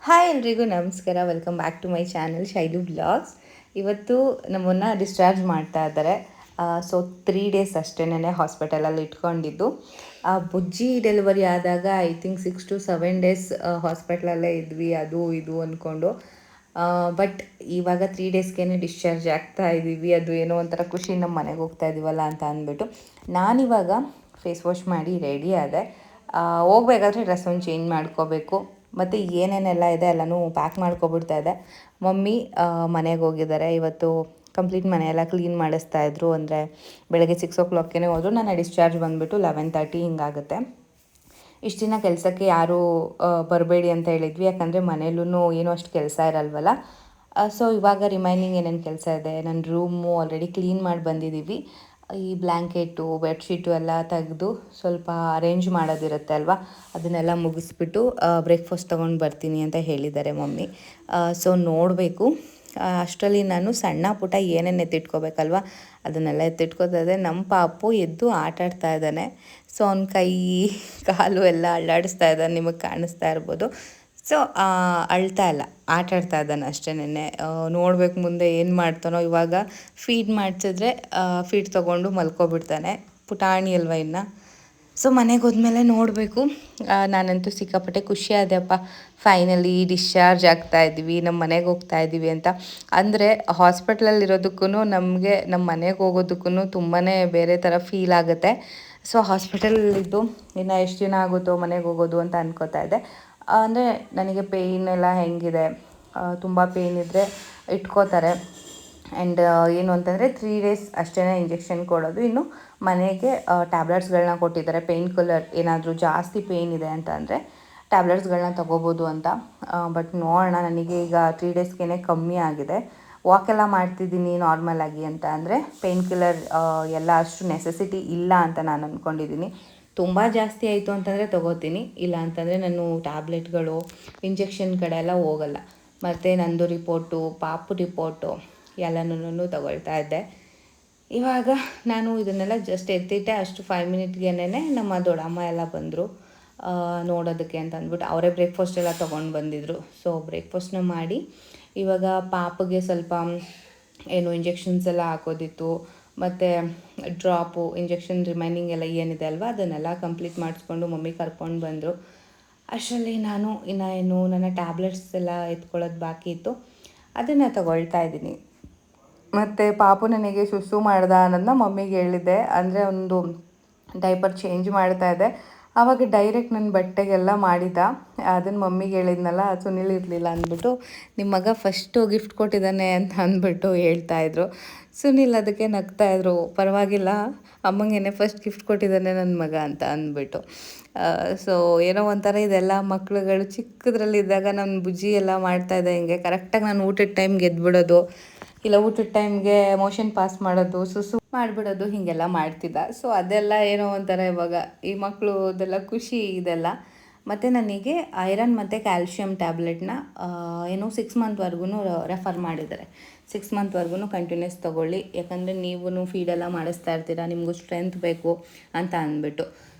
Hi ಎಲ್ರಿಗೂ ನಮಸ್ಕಾರ. Welcome back to my channel Shailu blogs. ಇವತ್ತು ನಮ್ಮನ್ನು ಡಿಸ್ಚಾರ್ಜ್ ಮಾಡ್ತಾ ಇದ್ದಾರೆ. ಸೊ 3 ಡೇಸ್ ಅಷ್ಟೇನೆ ಹಾಸ್ಪಿಟಲಲ್ಲಿ ಇಟ್ಕೊಂಡಿದ್ದು. ಬುಜ್ಜಿ ಡೆಲಿವರಿ ಆದಾಗ ಐ ಥಿಂಕ್ 6 to 7 ಡೇಸ್ ಹಾಸ್ಪಿಟ್ಲಲ್ಲೇ ಇದ್ವಿ, ಅದು ಇದು ಅಂದ್ಕೊಂಡು. ಬಟ್ ಇವಾಗ 3 ಡೇಸ್ಗೆ ಡಿಸ್ಚಾರ್ಜ್ ಆಗ್ತಾ ಇದ್ದೀವಿ. ಅದು ಏನೋ ಒಂಥರ ಖುಷಿ, ನಮ್ಮ ಮನೆಗೆ ಹೋಗ್ತಾ ಇದ್ದೀವಲ್ಲ ಅಂತ ಅಂದ್ಬಿಟ್ಟು ನಾನಿವಾಗ ಫೇಸ್ ವಾಶ್ ಮಾಡಿ ರೆಡಿ ಆದೆ. ಹೋಗ್ಬೇಕಾದ್ರೆ ಡ್ರೆಸ್ ಒಂದು ಚೇಂಜ್ ಮಾಡ್ಕೋಬೇಕು ಮತ್ತು ಏನೇನೆಲ್ಲ ಇದೆ ಎಲ್ಲನೂ ಪ್ಯಾಕ್ ಮಾಡ್ಕೊಬಿಡ್ತಾ ಇದೆ. ಮಮ್ಮಿ ಮನೆಗೆ ಹೋಗಿದ್ದಾರೆ ಇವತ್ತು. ಕಂಪ್ಲೀಟ್ ಮನೆಯೆಲ್ಲ ಕ್ಲೀನ್ ಮಾಡಿಸ್ತಾಯಿದ್ರು. ಅಂದರೆ ಬೆಳಗ್ಗೆ 6 o'clockಗೆ ಹೋದರು. ನನ್ನ ಡಿಸ್ಚಾರ್ಜ್ ಬಂದುಬಿಟ್ಟು 11:30 ಹಿಂಗಾಗುತ್ತೆ. ಇಷ್ಟು ದಿನ ಕೆಲಸಕ್ಕೆ ಯಾರೂ ಬರಬೇಡಿ ಅಂತ ಹೇಳಿದ್ವಿ, ಯಾಕಂದರೆ ಮನೇಲೂ ಏನೂ ಅಷ್ಟು ಕೆಲಸ ಇರಲ್ವಲ್ಲ. ಸೊ ಇವಾಗ ರಿಮೈನಿಂಗ್ ಏನೇನು ಕೆಲಸ ಇದೆ, ನನ್ನ ರೂಮು ಆಲ್ರೆಡಿ ಕ್ಲೀನ್ ಮಾಡಿ ಬಂದಿದ್ದೀವಿ. ಈ ಬ್ಲ್ಯಾಂಕೆಟು ಬೆಡ್ಶೀಟು ಎಲ್ಲ ತೆಗೆದು ಸ್ವಲ್ಪ ಅರೇಂಜ್ ಮಾಡೋದಿರುತ್ತೆ ಅಲ್ವಾ, ಅದನ್ನೆಲ್ಲ ಮುಗಿಸ್ಬಿಟ್ಟು ಬ್ರೇಕ್ಫಾಸ್ಟ್ ತೊಗೊಂಡು ಬರ್ತೀನಿ ಅಂತ ಹೇಳಿದ್ದಾರೆ ಮಮ್ಮಿ. ಸೊ ನೋಡಬೇಕು. ಅಷ್ಟರಲ್ಲಿ ನಾನು ಸಣ್ಣ ಪುಟ್ಟ ಏನೇನು ಎತ್ತಿಟ್ಕೋಬೇಕಲ್ವ ಅದನ್ನೆಲ್ಲ ಎತ್ತಿಟ್ಕೋತಾ ಇದ್ದೆ. ನಮ್ಮ ಪಾಪು ಎದ್ದು ಆಟಾಡ್ತಾ ಇದ್ದಾನೆ. ಸೊ ಅವ್ನ ಕೈ ಕಾಲು ಎಲ್ಲ ಅಲ್ಲಾಡಿಸ್ತಾ ಇದ್ದಾನೆ, ನಿಮಗೆ ಕಾಣಿಸ್ತಾ ಇರ್ಬೋದು. ಸೊ ಅಳ್ತಾ ಇಲ್ಲ, ಆಟಾಡ್ತಾ ಇದ್ದಾನೆ ಅಷ್ಟೇನೆ. ನೋಡ್ಬೇಕು ಮುಂದೆ ಏನು ಮಾಡ್ತಾನೋ. ಇವಾಗ ಫೀಡ್ ಮಾಡಿಸಿದ್ರೆ ಫೀಡ್ ತೊಗೊಂಡು ಮಲ್ಕೊಬಿಡ್ತಾನೆ, ಪುಟಾಣಿ ಅಲ್ವ ಇನ್ನು. ಸೊ ಮನೆಗೆ ಹೋದ್ಮೇಲೆ ನೋಡಬೇಕು. ನಾನಂತೂ ಸಿಕ್ಕಾಪಟ್ಟೆ ಖುಷಿಯಾದೆಪ್ಪ, ಫೈನಲಿ ಡಿಸ್ಚಾರ್ಜ್ ಆಗ್ತಾಯಿದ್ದೀವಿ, ನಮ್ಮ ಮನೆಗೆ ಹೋಗ್ತಾಯಿದ್ದೀವಿ ಅಂತ. ಅಂದರೆ ಹಾಸ್ಪಿಟ್ಲಲ್ಲಿರೋದಕ್ಕೂ ನಮಗೆ ನಮ್ಮ ಮನೆಗೆ ಹೋಗೋದಕ್ಕೂ ತುಂಬಾ ಬೇರೆ ಥರ ಫೀಲ್ ಆಗುತ್ತೆ. ಸೊ ಹಾಸ್ಪಿಟಲಲ್ಲಿದ್ದು ಇನ್ನು ಎಷ್ಟು ದಿನ ಆಗುತ್ತೋ ಮನೆಗೆ ಹೋಗೋದು ಅಂತ ಅನ್ಕೋತಾ ಇದ್ದೆ. ಅಂದರೆ ನನಗೆ ಪೇಯ್ನ್ ಎಲ್ಲ ಹೆಂಗಿದೆ, ತುಂಬ ಪೇಯ್ನ್ ಇದ್ದರೆ ಇಟ್ಕೋತಾರೆ. ಆ್ಯಂಡ್ ಏನು ಅಂತಂದರೆ 3 ಡೇಸ್ ಅಷ್ಟೇ ಇಂಜೆಕ್ಷನ್ ಕೊಡೋದು. ಇನ್ನು ಮನೆಗೆ ಟ್ಯಾಬ್ಲೆಟ್ಸ್ಗಳನ್ನ ಕೊಟ್ಟಿದ್ದಾರೆ. ಪೇಯ್ನ್ ಕಿಲ್ಲರ್ ಏನಾದರೂ ಜಾಸ್ತಿ ಪೇಯ್ನ್ ಇದೆ ಅಂತ ಅಂದರೆ ಟ್ಯಾಬ್ಲೆಟ್ಸ್ಗಳನ್ನ ತೊಗೋಬೋದು ಅಂತ. ಬಟ್ ನೋಡೋಣ, ನನಗೆ ಈಗ 3 ಡೇಸ್ಗೆ ಕಮ್ಮಿ ಆಗಿದೆ. ವಾಕೆಲ್ಲ ಮಾಡ್ತಿದ್ದೀನಿ ನಾರ್ಮಲಾಗಿ ಅಂತ ಅಂದರೆ ಪೇಯ್ನ್ ಕಿಲ್ಲರ್ ಎಲ್ಲ ಅಷ್ಟು ನೆಸೆಸಿಟಿ ಇಲ್ಲ ಅಂತ ನಾನು ಅಂದ್ಕೊಂಡಿದ್ದೀನಿ. ತುಂಬ ಜಾಸ್ತಿ ಆಯಿತು ಅಂತಂದರೆ ತೊಗೋತೀನಿ, ಇಲ್ಲ ಅಂತಂದರೆ ನಾನು ಟ್ಯಾಬ್ಲೆಟ್ಗಳು ಇಂಜೆಕ್ಷನ್ ಕಡೆ ಎಲ್ಲ ಹೋಗಲ್ಲ. ಮತ್ತು ನಂದು ರಿಪೋರ್ಟು, ಪಾಪು ರಿಪೋರ್ಟು ಎಲ್ಲನೂ ತಗೊಳ್ತಾ ಇದ್ದೆ. ಇವಾಗ ನಾನು ಇದನ್ನೆಲ್ಲ ಜಸ್ಟ್ ಎತ್ತಿಟ್ಟೆ. ಅಷ್ಟು 5 ಮಿನಿಟ್ಗೆನೇ ನಮ್ಮ ದೊಡ್ಡಮ್ಮ ಎಲ್ಲ ಬಂದರು ನೋಡೋದಕ್ಕೆ ಅಂತ ಅಂದ್ಬಿಟ್ಟು. ಅವರೇ ಬ್ರೇಕ್ಫಾಸ್ಟ್ ಎಲ್ಲ ತೊಗೊಂಡು ಬಂದಿದ್ದರು. ಸೊ ಬ್ರೇಕ್ಫಾಸ್ಟ್ನ ಮಾಡಿ ಇವಾಗ ಪಾಪಗೆ ಸ್ವಲ್ಪ ಏನು ಇಂಜೆಕ್ಷನ್ಸ್ ಎಲ್ಲ ಹಾಕೋದಿತ್ತು, ಮತ್ತು ಡ್ರಾಪು ಇಂಜೆಕ್ಷನ್ ರಿಮೈನಿಂಗ್ ಎಲ್ಲ ಏನಿದೆ ಅಲ್ವ ಅದನ್ನೆಲ್ಲ ಕಂಪ್ಲೀಟ್ ಮಾಡಿಸ್ಕೊಂಡು ಮಮ್ಮಿ ಕರ್ಕೊಂಡು ಬಂದರು. ಅಷ್ಟರಲ್ಲಿ ನಾನು ಏನು ನನ್ನ ಟ್ಯಾಬ್ಲೆಟ್ಸ್ ಎಲ್ಲ ಎತ್ಕೊಳ್ಳೋದು ಬಾಕಿ ಇತ್ತು, ಅದನ್ನು ತಗೊಳ್ತಾ ಇದ್ದೀನಿ. ಮತ್ತು ಪಾಪು ನನಗೆ ಸುಸ್ಸು ಮಾಡ್ದ ಅನ್ನೋದನ್ನ ಮಮ್ಮಿಗೆ ಹೇಳಿದ್ದೆ. ಅಂದರೆ ಒಂದು ಡೈಪರ್ ಚೇಂಜ್ ಮಾಡ್ತಾಯಿದ್ದೆ, ಆವಾಗ ಡೈರೆಕ್ಟ್ ನನ್ನ ಬಟ್ಟೆಗೆಲ್ಲ ಮಾಡಿದ್ದ. ಅದನ್ನು ಮಮ್ಮಿಗೆ ಹೇಳಿದ್ನಲ್ಲ, ಸುನಿಲ್ ಇರಲಿಲ್ಲ ಅಂದ್ಬಿಟ್ಟು, ನಿಮ್ಮ ಮಗ ಫಸ್ಟು ಗಿಫ್ಟ್ ಕೊಟ್ಟಿದ್ದಾನೆ ಅಂತ ಅಂದ್ಬಿಟ್ಟು ಹೇಳ್ತಾಯಿದ್ರು. ಸುನಿಲ್ ಅದಕ್ಕೆ ನಗ್ತಾಯಿದ್ರು, ಪರವಾಗಿಲ್ಲ ಅಮ್ಮಂಗೇನೆ ಫಸ್ಟ್ ಗಿಫ್ಟ್ ಕೊಟ್ಟಿದ್ದಾನೆ ನನ್ನ ಮಗ ಅಂತ ಅಂದ್ಬಿಟ್ಟು. ಸೊ ಏನೋ ಒಂಥರ ಇದೆಲ್ಲ ಮಕ್ಳುಗಳು ಚಿಕ್ಕದ್ರಲ್ಲಿದ್ದಾಗ ನನ್ನ ಬುಜ್ಜಿ ಎಲ್ಲ ಮಾಡ್ತಾಯಿದ್ದೆ ಹಿಂಗೆ. ಕರೆಕ್ಟಾಗಿ ನಾನು ಊಟದ ಟೈಮ್ಗೆ ಎದ್ಬಿಡೋದು, ಇಲ್ಲ ಊಟದ ಟೈಮ್ಗೆ ಮೋಷನ್ ಪಾಸ್ ಮಾಡೋದು, ಸುಸು ಮಾಡಿಬಿಡೋದು, ಹೀಗೆಲ್ಲ ಮಾಡ್ತಿದ್ದ. ಸೊ ಅದೆಲ್ಲ ಏನೋ ಒಂಥರ ಇವಾಗ ಈ ಮಕ್ಕಳು ಅದೆಲ್ಲ ಖುಷಿ ಇದೆಲ್ಲ. ಮತ್ತು ನನಗೆ ಐರನ್ ಮತ್ತು ಕ್ಯಾಲ್ಶಿಯಮ್ ಟ್ಯಾಬ್ಲೆಟ್ನ 6 ಮಂತ್ವರೆಗೂ ರೆಫರ್ ಮಾಡಿದ್ದಾರೆ. 6 ಮಂತ್ವರೆಗೂ ಕಂಟಿನ್ಯೂಸ್ ತೊಗೊಳ್ಳಿ, ಯಾಕಂದರೆ ನೀವು ಫೀಡೆಲ್ಲ ಮಾಡಿಸ್ತಾ ಇರ್ತೀರ, ನಿಮಗೂ ಸ್ಟ್ರೆಂತ್ ಬೇಕು ಅಂತ ಅಂದ್ಬಿಟ್ಟು.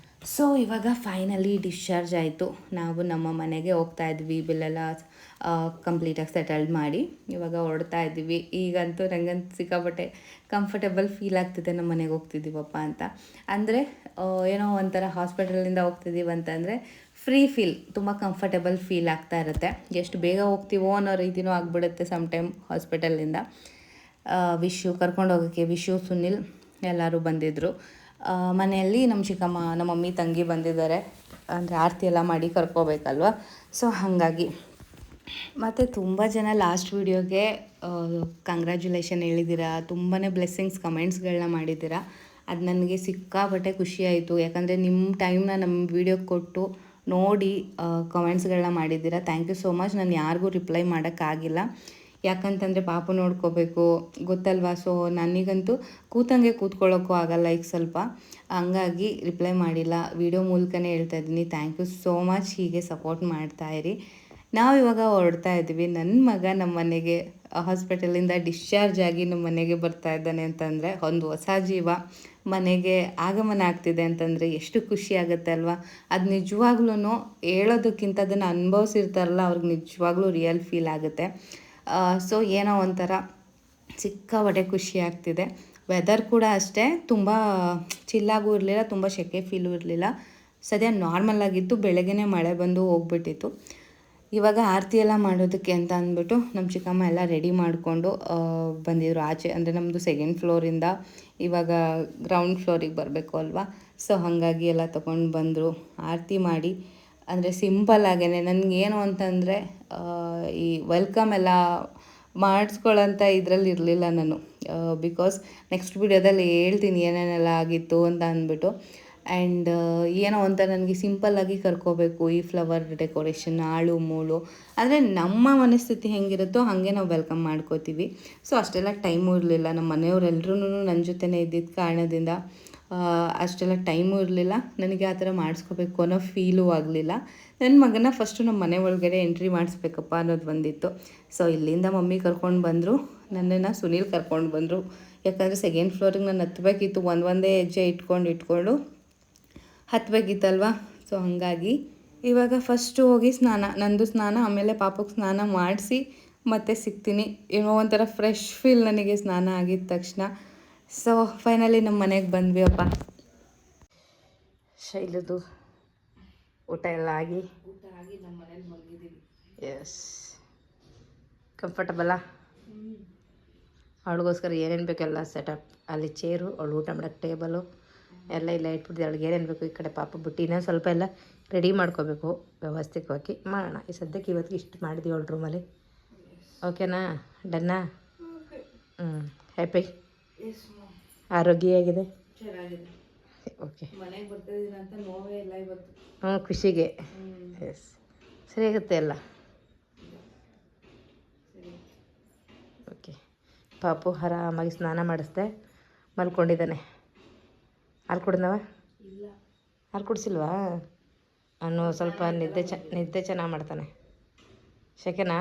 ಸೊ ಇವಾಗ ಫೈನಲಿ ಡಿಸ್ಚಾರ್ಜ್ ಆಯಿತು. ನಾವು ನಮ್ಮ ಮನೆಗೆ ಹೋಗ್ತಾ ಇದ್ವಿ, ಬಿಲ್ಲೆಲ್ಲ ಕಂಪ್ಲೀಟಾಗಿ ಸೆಟಲ್ಡ್ ಮಾಡಿ ಇವಾಗ ಹೊರಡ್ತಾ ಇದ್ದೀವಿ. ಈಗಂತೂ ನನಗಂತೂ ಸಿಕ್ಕಾಪಟ್ಟೆ ಕಂಫರ್ಟೇಬಲ್ ಫೀಲ್ ಆಗ್ತಿದೆ, ನಮ್ಮ ಮನೆಗೆ ಹೋಗ್ತಿದ್ದೀವಪ್ಪ ಅಂತ. ಅಂದರೆ ಏನೋ ಒಂಥರ ಹಾಸ್ಪಿಟಲಿಂದ ಹೋಗ್ತಿದ್ದೀವಿ ಅಂತಂದರೆ ಫ್ರೀ ಫೀಲ್, ತುಂಬ ಕಂಫರ್ಟೇಬಲ್ ಫೀಲ್ ಆಗ್ತಾ ಇರುತ್ತೆ. ಎಷ್ಟು ಬೇಗ ಹೋಗ್ತೀವೋ ಅನ್ನೋ ರೀತಿಯೂ ಆಗಿಬಿಡುತ್ತೆ ಸಮ್ ಟೈಮ್ ಹಾಸ್ಪಿಟಲಿಂದ. ಕರ್ಕೊಂಡು ಹೋಗೋಕ್ಕೆ ವಿಶು, ಸುನಿಲ್ ಎಲ್ಲರೂ ಬಂದಿದ್ದರು. ಮನೆಯಲ್ಲಿ ನಮ್ಮ ಚಿಕ್ಕಮ್ಮ, ನಮ್ಮ ಮಮ್ಮಿ, ತಂಗಿ ಬಂದಿದ್ದಾರೆ. ಅಂದರೆ ಆರತಿ ಎಲ್ಲ ಮಾಡಿ ಕರ್ಕೋಬೇಕಲ್ವ, ಸೊ ಹಾಗಾಗಿ. ಮತ್ತು ತುಂಬ ಜನ ಲಾಸ್ಟ್ ವೀಡಿಯೋಗೆ ಕಂಗ್ರ್ಯಾಚುಲೇಷನ್ ಹೇಳಿದ್ದೀರಾ, ತುಂಬಾ ಬ್ಲೆಸ್ಸಿಂಗ್ಸ್ ಕಮೆಂಟ್ಸ್ಗಳನ್ನ ಮಾಡಿದ್ದೀರಾ. ಅದು ನನಗೆ ಸಿಕ್ಕಾಪಟ್ಟೆ ಖುಷಿಯಾಯಿತು, ಯಾಕಂದರೆ ನಿಮ್ಮ ಟೈಮ್ನ ನಮ್ಮ ವೀಡಿಯೋಗೆ ಕೊಟ್ಟು ನೋಡಿ ಕಮೆಂಟ್ಸ್ಗಳನ್ನ ಮಾಡಿದ್ದೀರಾ. Thank you so much. ನಾನು ಯಾರಿಗೂ ರಿಪ್ಲೈ ಮಾಡೋಕ್ಕಾಗಿಲ್ಲ, ಯಾಕಂತಂದರೆ ಪಾಪು ನೋಡ್ಕೋಬೇಕು ಗೊತ್ತಲ್ವಾ. ಸೊ ನನಗಂತೂ ಕೂತ್ಕೊಳ್ಳೋಕ್ಕೂ ಆಗಲ್ಲ ಈಗ ಸ್ವಲ್ಪ, ಹಂಗಾಗಿ ರಿಪ್ಲೈ ಮಾಡಿಲ್ಲ. ವಿಡಿಯೋ ಮೂಲಕನೇ ಹೇಳ್ತಾ ಇದ್ದೀನಿ, ಥ್ಯಾಂಕ್ ಯು ಸೋ ಮಚ್. ಹೀಗೆ ಸಪೋರ್ಟ್ ಮಾಡ್ತಾಯಿರಿ. ನಾವು ಇವಾಗ ಹೊರಡ್ತಾ ಇದ್ದೀವಿ. ನನ್ನ ಮಗ ನಮ್ಮ ಮನೆಗೆ ಹಾಸ್ಪಿಟಲಿಂದ ಡಿಸ್ಚಾರ್ಜ್ ಆಗಿ ನಮ್ಮ ಮನೆಗೆ ಬರ್ತಾ ಇದ್ದಾನೆ ಅಂತಂದರೆ ಒಂದು ಹೊಸ ಜೀವ, ಮನೆಗೆ ಆಗಮನ ಆಗ್ತಿದೆ ಅಂತಂದರೆ ಎಷ್ಟು ಖುಷಿ ಆಗುತ್ತೆ ಅಲ್ವಾ. ಅದು ನಿಜವಾಗ್ಲೂ ಹೇಳೋದಕ್ಕಿಂತ ಅದನ್ನು ಅನುಭವಿಸಿರ್ತಾರಲ್ಲ ಅವ್ರಿಗೆ ನಿಜವಾಗ್ಲೂ ರಿಯಲ್ ಫೀಲ್ ಆಗುತ್ತೆ. ಸೊ ಏನೋ ಒಂಥರ ಸಿಕ್ಕಾಪಟ್ಟೆ ಖುಷಿ ಆಗ್ತಿದೆ. ವೆದರ್ ಕೂಡ ಅಷ್ಟೇ, ತುಂಬ ಚಿಲ್ಲಾಗೂ ಇರಲಿಲ್ಲ, ತುಂಬ ಸೆಕೆ ಫೀಲು ಇರಲಿಲ್ಲ. ಸದ್ಯ ನಾರ್ಮಲ್ ಆಗಿತ್ತು. ಬೆಳಗ್ಗೆನೇ ಮಳೆ ಬಂದು ಹೋಗ್ಬಿಟ್ಟಿತ್ತು. ಇವಾಗ ಆರತಿ ಎಲ್ಲ ಮಾಡೋದಕ್ಕೆ ಅಂತ ಅಂದ್ಬಿಟ್ಟು ನಮ್ಮ ಚಿಕ್ಕಮ್ಮ ಎಲ್ಲ ರೆಡಿ ಮಾಡಿಕೊಂಡು ಬಂದಿದ್ರು ಆಚೆ. ಅಂದರೆ ನಮ್ಮದು ಸೆಕೆಂಡ್ ಫ್ಲೋರಿಂದ ಇವಾಗ ಗ್ರೌಂಡ್ ಫ್ಲೋರಿಗೆ ಬರಬೇಕು ಅಲ್ವಾ. ಸೊ ಹಾಗಾಗಿ ಎಲ್ಲ ತೊಗೊಂಡು ಬಂದರು. ಆರತಿ ಮಾಡಿ ಅಂದರೆ ಸಿಂಪಲ್ಲಾಗೇ ನನಗೇನು ಅಂತಂದರೆ ಈ ವೆಲ್ಕಮ್ ಎಲ್ಲ ಮಾಡಿಸ್ಕೊಳ್ಳೋಂಥ ಇದರಲ್ಲಿ ಇರಲಿಲ್ಲ ನಾನು. ಬಿಕಾಸ್ ನೆಕ್ಸ್ಟ್ ವಿಡಿಯೋದಲ್ಲಿ ಹೇಳ್ತೀನಿ ಏನೇನೆಲ್ಲ ಆಗಿತ್ತು ಅಂತ ಅಂದ್ಬಿಟ್ಟು. ಆ್ಯಂಡ್ ಏನೋ ಅಂತ ನನಗೆ ಸಿಂಪಲ್ಲಾಗಿ ಕರ್ಕೋಬೇಕು, ಈ ಫ್ಲವರ್ ಡೆಕೋರೇಷನ್ ಆಳು ಮೂಳು ಅಂದರೆ ನಮ್ಮ ಮನಸ್ಥಿತಿ ಹೆಂಗಿರುತ್ತೋ ಹಾಗೆ ನಾವು ವೆಲ್ಕಮ್ ಮಾಡ್ಕೋತೀವಿ. ಸೊ ಅಷ್ಟೆಲ್ಲ ಟೈಮು ಇರಲಿಲ್ಲ. ನಮ್ಮ ಮನೆಯವರೆಲ್ಲರೂ ನನ್ನ ಜೊತೆನೇ ಇದ್ದಿದ್ದ ಕಾರಣದಿಂದ ಅಷ್ಟೆಲ್ಲ ಟೈಮು ಇರಲಿಲ್ಲ. ನನಗೆ ಆ ಥರ ಮಾಡಿಸ್ಕೋಬೇಕು ಅನ್ನೋ ಫೀಲೂ ಆಗಲಿಲ್ಲ. ನನ್ನ ಮಗನ ಫಸ್ಟು ನಮ್ಮ ಮನೆ ಒಳಗಡೆ ಎಂಟ್ರಿ ಮಾಡಿಸ್ಬೇಕಪ್ಪ ಅನ್ನೋದು ಬಂದಿತ್ತು. ಸೊ ಇಲ್ಲಿಂದ ಮಮ್ಮಿ ಕರ್ಕೊಂಡು ಬಂದರು, ನನ್ನನ್ನು ಸುನೀಲ್ ಕರ್ಕೊಂಡು ಬಂದರು. ಯಾಕಂದರೆ ಸೆಕೆಂಡ್ ಫ್ಲೋರಿಗೆ ನಾನು ಹತ್ತಬೇಕಿತ್ತು. ಒಂದೇ ಹೆಜ್ಜೆ ಇಟ್ಕೊಂಡು ಹತ್ತಬೇಕಿತ್ತಲ್ವ. ಸೊ ಹಾಗಾಗಿ ಇವಾಗ ಫಸ್ಟು ಹೋಗಿ ನಂದು ಸ್ನಾನ, ಆಮೇಲೆ ಪಾಪಕ್ಕೆ ಸ್ನಾನ ಮಾಡಿಸಿ ಮತ್ತೆ ಸಿಗ್ತೀನಿ. ಏನೋ ಒಂಥರ ಫ್ರೆಶ್ ಫೀಲ್ ನನಗೆ ಸ್ನಾನ ಆಗಿದ ತಕ್ಷಣ. ಸೊ ಫೈನಲಿ ನಮ್ಮ ಮನೆಗೆ ಬಂದ್ವಿ ಅಪ್ಪ. ಶೈಲದು ಊಟ ಎಲ್ಲ ಆಗಿ ನಮ್ಮ ಮನೇಲಿ ಮಲಗಿದ್ದೀವಿ. ಎಸ್, ಕಂಫರ್ಟಬಲ್ಲ. ಅವಳಿಗೋಸ್ಕರ ಏನೇನು ಬೇಕೆಲ್ಲ ಸೆಟಪ್. ಅಲ್ಲಿ ಚೇರು, ಅವಳು ಊಟ ಮಾಡೋಕ್ಕೆ ಟೇಬಲು ಎಲ್ಲ ಇಲ್ಲ ಇಟ್ಬಿಟ್ಟು ಅವಳಿಗೆ ಏನೇನು ಬೇಕು ಈ ಕಡೆ ಪಾಪ ಬಿಟ್ಟು ಇನ್ನೊಂದು ಸ್ವಲ್ಪ ಎಲ್ಲ ರೆಡಿ ಮಾಡ್ಕೋಬೇಕು ವ್ಯವಸ್ಥಿತವಾಗಿ. ಮಾಡೋಣ. ಈ ಸದ್ಯಕ್ಕೆ ಇವತ್ತಿಗೆ ಇಷ್ಟು ಮಾಡಿದ್ದೀವಿ ಅವಳ ರೂಮಲ್ಲಿ. ಓಕೆನಾ? ಡನ್ನಾ? ಹ್ಯಾಪಿ? ಆರೋಗ್ಯ ಆಗಿದೆ? ಓಕೆ. ಮನೆಗೆ ಬರ್ತಾಯಿದ್ದೀನಿ ಅಂತ ನೋವೇ ಇಲ್ಲ ಇವತ್ತು. ಖುಷಿಗೆ. ಎಸ್, ಸರಿ ಆಗುತ್ತೆ ಎಲ್ಲ. ಓಕೆ. ಪಾಪು ಆರಾಮಾಗಿ ಸ್ನಾನ ಮಾಡಿಸ್ದೆ, ಮಲ್ಕೊಂಡಿದ್ದಾನೆ. ಹಾಲು ಕುಡಿದವ? ಇಲ್ಲ. ಹಾಲು ಕುಡಿಸಿಲ್ವಾ? ಅವನು ಸ್ವಲ್ಪ ನಿದ್ದೆ ಚೆನ್ನಾಗಿ ಮಾಡ್ತಾನೆ. ಶಕೆನಾ?